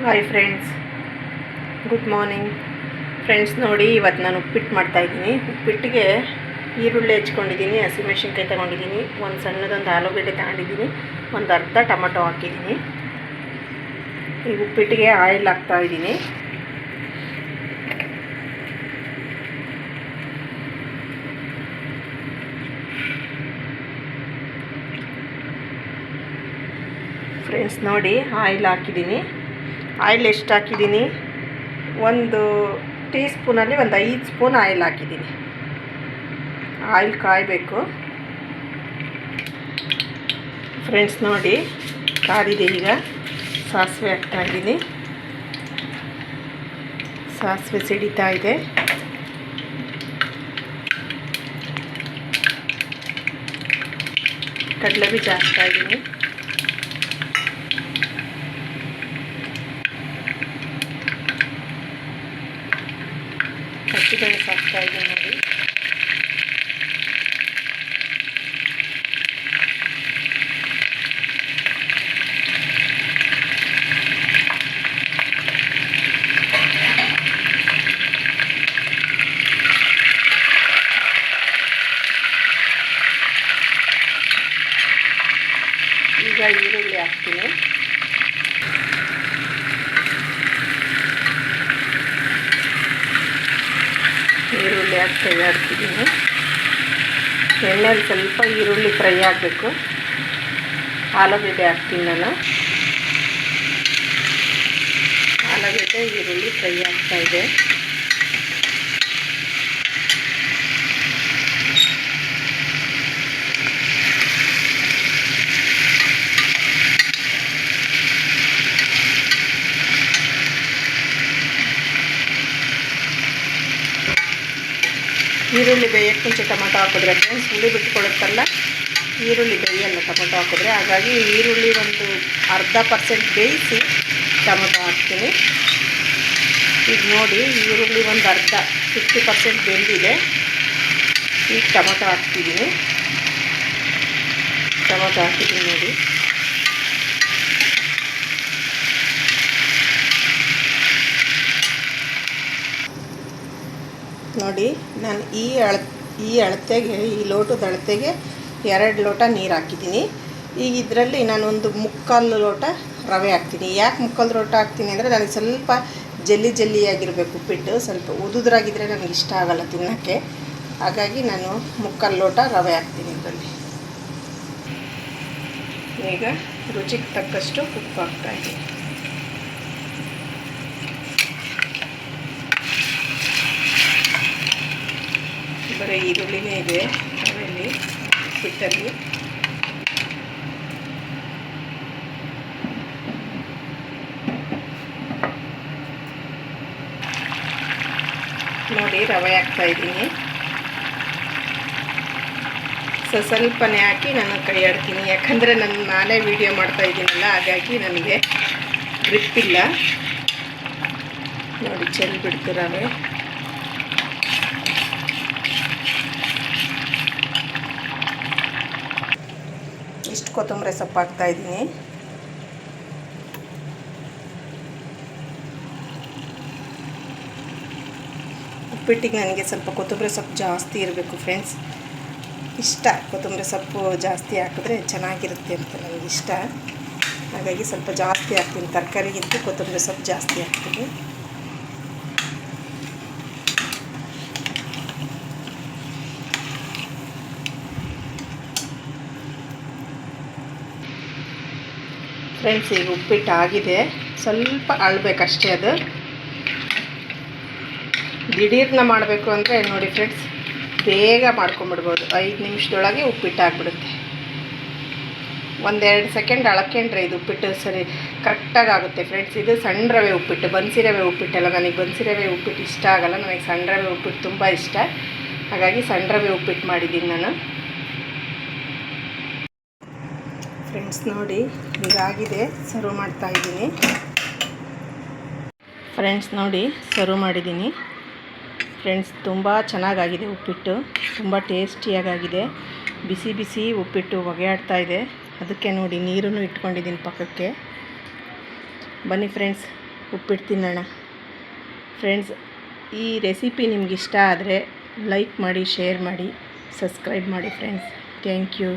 Hi friends, good morning friends. ನೋಡಿ, ಇವತ್ತು ನಾನು ಉಪ್ಪಿಟ್ಟು ಮಾಡ್ತಾಯಿದ್ದೀನಿ. ಉಪ್ಪಿಟ್ಟಿಗೆ ಈರುಳ್ಳಿ ಹೆಚ್ಕೊಂಡಿದ್ದೀನಿ, ಹಸಿಮೆಣ್ಸಿನ್ಕಾಯಿ ತೊಗೊಂಡಿದ್ದೀನಿ, ಒಂದು ಸಣ್ಣದೊಂದು ಆಲೂಗಡ್ಡೆ ತಗೊಂಡಿದ್ದೀನಿ, ಒಂದು ಅರ್ಧ ಟೊಮಟೊ ಹಾಕಿದ್ದೀನಿ. ಈ ಉಪ್ಪಿಟ್ಟಿಗೆ ಆಯಿಲ್ ಹಾಕ್ತಾಯಿದ್ದೀನಿ. ಫ್ರೆಂಡ್ಸ್ ನೋಡಿ, ಆಯಿಲ್ ಹಾಕಿದ್ದೀನಿ. ಆಯಿಲ್ ಎಷ್ಟು ಹಾಕಿದ್ದೀನಿ? ಒಂದು ಟೀ ಸ್ಪೂನಲ್ಲಿ ಒಂದು 5 ಸ್ಪೂನ್ ಆಯಿಲ್ ಹಾಕಿದ್ದೀನಿ. ಆಯಿಲ್ ಕಾಯಬೇಕು ಫ್ರೆಂಡ್ಸ್. ನೋಡಿ, ಕಾದಿದೆ. ಈಗ ಸಾಸಿವೆ ಹಾಕ್ತಾಯಿದ್ದೀನಿ. ಸಾಸಿವೆ ಸಿಡಿತಾ ಇದೆ. ಕಡಲೆಬೀಜ ಹಾಕ್ತಾಯಿದ್ದೀನಿ. ಹಸಿಮೆಣಸು ಹಾಕ್ತಾಯಿದ್ದೀನಿ. ನೋಡಿ, ಈಗ ಈರುಳ್ಳಿ ಹಾಕ್ತೀನಿ. ಈರುಳ್ಳಿ ಹಾಕ್ತಿದ್ದೀನಿ. ಎಣ್ಣೆಯಲ್ಲಿ ಸ್ವಲ್ಪ ಈರುಳ್ಳಿ ಫ್ರೈ ಆಗಬೇಕು. ಆಲೂಗಡ್ಡೆ ಹಾಕ್ತೀನಿ ನಾನು. ಆಲೂಗಡ್ಡೆ ಈರುಳ್ಳಿ ಫ್ರೈ ಆಗ್ತಾಯಿದೆ. ಈರುಳ್ಳಿ ಬೇಯಕ್ಕೆ ಮುಂಚೆ ಟೊಮಟೊ ಹಾಕಿದ್ರೆ ಫ್ರೆಂಡ್ಸ್ ಹುಳಿ ಬಿಟ್ಕೊಳುತ್ತಲ್ಲ, ಈರುಳ್ಳಿ ಬೇಯಲ್ಲ ಟೊಮಟೊ ಹಾಕಿದ್ರೆ. ಹಾಗಾಗಿ ಈರುಳ್ಳಿ ಒಂದು 0.5% ಬೇಯಿಸಿ ಟೊಮಟೊ ಹಾಕ್ತೀನಿ. ಈಗ ನೋಡಿ, ಈರುಳ್ಳಿ ಒಂದು 50% ಬೆಂದಿದೆ. ಈಗ ಟೊಮಟೊ ಹಾಕ್ತಿದ್ದೀನಿ. ಟೊಮಟೊ ಹಾಕಿದ್ದೀನಿ ನೋಡಿ. ನೋಡಿ, ನಾನು ಈ ಅಳತೆಗೆ, ಈ ಲೋಟದ ಅಳತೆಗೆ 2 ಲೋಟ ನೀರು ಹಾಕಿದ್ದೀನಿ. ಈಗ ಇದರಲ್ಲಿ ನಾನೊಂದು 3/4 ಲೋಟ ರವೆ ಹಾಕ್ತೀನಿ. ಯಾಕೆ 3/4 ಲೋಟ ಹಾಕ್ತೀನಿ ಅಂದರೆ, ನನಗೆ ಸ್ವಲ್ಪ ಜಲ್ಲಿಯಾಗಿರಬೇಕು ಉಪ್ಪಿಟ್ಟು. ಸ್ವಲ್ಪ ಉದುದ್ರಾಗಿದ್ದರೆ ನನಗೆ ಇಷ್ಟ ಆಗೋಲ್ಲ ತಿನ್ನೋಕ್ಕೆ. ಹಾಗಾಗಿ ನಾನು 3/4 ಲೋಟ ರವೆ ಹಾಕ್ತೀನಿ ಇದರಲ್ಲಿ. ಈಗ ರುಚಿಗೆ ತಕ್ಕಷ್ಟು ಉಪ್ಪು ಹಾಕ್ತಾಯಿದ್ದೀನಿ. ಬರೀ ಈರುಳ್ಳಿನೇ ಇದೆ ರವೆಯಲ್ಲಿ, ಉಪ್ಪಿಟ್ಟಲ್ಲಿ. ನೋಡಿ, ರವೆ ಹಾಕ್ತಾಯಿದ್ದೀನಿ. ಸ್ವಲ್ಪನೇ ಹಾಕಿ ನಾನು ಕೈ ಆಡ್ತೀನಿ. ಯಾಕಂದರೆ ನಾನೇ ವೀಡಿಯೋ ಮಾಡ್ತಾಯಿದ್ದೀನಲ್ಲ, ಹಾಗಾಗಿ ನನಗೆ ಗ್ರಿಪ್ ಇಲ್ಲ. ನೋಡಿ, ಚೆಲ್ಲಿ ಬಿಡ್ತು ರವೆ. ಇಷ್ಟು ಕೊತ್ತಂಬರಿ ಸೊಪ್ಪು ಹಾಕ್ತಾಯಿದ್ದೀನಿ. ಉಪ್ಪಿಟ್ಟಿಗೆ ನನಗೆ ಸ್ವಲ್ಪ ಕೊತ್ತಂಬರಿ ಸೊಪ್ಪು ಜಾಸ್ತಿ ಇರಬೇಕು ಫ್ರೆಂಡ್ಸ್. ಇಷ್ಟ, ಕೊತ್ತಂಬರಿ ಸೊಪ್ಪು ಜಾಸ್ತಿ ಹಾಕಿದ್ರೆ ಚೆನ್ನಾಗಿರುತ್ತೆ ಅಂತ ನನಗಿಷ್ಟ. ಹಾಗಾಗಿ ಸ್ವಲ್ಪ ಜಾಸ್ತಿ ಹಾಕ್ತೀನಿ. ತರಕಾರಿಗಿಂತ ಕೊತ್ತಂಬರಿ ಸೊಪ್ಪು ಜಾಸ್ತಿ ಹಾಕ್ತೀನಿ. ಫ್ರೆಂಡ್ಸ್, ಈಗ ಉಪ್ಪಿಟ್ಟು ಆಗಿದೆ. ಸ್ವಲ್ಪ ಅಳಬೇಕಷ್ಟೇ. ಅದು ದಿಢೀರ್ನ ಮಾಡಬೇಕು ಅಂದರೆ ನೋಡಿ ಫ್ರೆಂಡ್ಸ್, ಬೇಗ ಮಾಡ್ಕೊಂಬಿಡ್ಬೋದು. 5 ನಿಮಿಷದೊಳಗೆ ಉಪ್ಪಿಟ್ಟು ಆಗಿಬಿಡುತ್ತೆ. 1-2 ಸೆಕೆಂಡ್ ಅಳಕೊಂಡ್ರೆ ಇದು ಉಪ್ಪಿಟ್ಟು ಸರಿ ಕರೆಕ್ಟಾಗಿ ಆಗುತ್ತೆ ಫ್ರೆಂಡ್ಸ್. ಇದು ಸಣ್ಣ ರವೆ ಉಪ್ಪಿಟ್ಟು, ಬನ್ಸಿ ರವೆ ಉಪ್ಪಿಟ್ಟಲ್ಲ. ನನಗೆ ಬನ್ಸಿ ರವೆ ಉಪ್ಪಿಟ್ಟು ಇಷ್ಟ ಆಗೋಲ್ಲ. ನನಗೆ ಸಣ್ಣ ರವೆ ಉಪ್ಪಿಟ್ಟು ತುಂಬ ಇಷ್ಟ. ಹಾಗಾಗಿ ಸಣ್ಣ ರವೆ ಉಪ್ಪಿಟ್ಟು ಮಾಡಿದ್ದೀನಿ ನಾನು. ಫ್ರೆಂಡ್ಸ್ ನೋಡಿ, ಹೀಗಾಗಿದೆ. ಸರ್ವ್ ಮಾಡ್ತಾಯಿದ್ದೀನಿ. ಫ್ರೆಂಡ್ಸ್ ನೋಡಿ, ಸರ್ವ್ ಮಾಡಿದ್ದೀನಿ. ಫ್ರೆಂಡ್ಸ್, ತುಂಬ ಚೆನ್ನಾಗಾಗಿದೆ ಉಪ್ಪಿಟ್ಟು. ತುಂಬ ಟೇಸ್ಟಿಯಾಗಿದೆ. ಬಿಸಿ ಬಿಸಿ ಉಪ್ಪಿಟ್ಟು ಹೊಗೆ ಆಡ್ತಾ ಇದೆ. ಅದಕ್ಕೆ ನೋಡಿ ನೀರನ್ನು ಇಟ್ಕೊಂಡಿದ್ದೀನಿ ಪಕ್ಕಕ್ಕೆ. ಬನ್ನಿ ಫ್ರೆಂಡ್ಸ್, ಉಪ್ಪಿಟ್ಟು ತಿನ್ನೋಣ. ಫ್ರೆಂಡ್ಸ್, ಈ ರೆಸಿಪಿ ನಿಮ್ಗೆ ಇಷ್ಟ ಆದರೆ ಲೈಕ್ ಮಾಡಿ, ಶೇರ್ ಮಾಡಿ, ಸಬ್ಸ್ಕ್ರೈಬ್ ಮಾಡಿ ಫ್ರೆಂಡ್ಸ್. Thank you.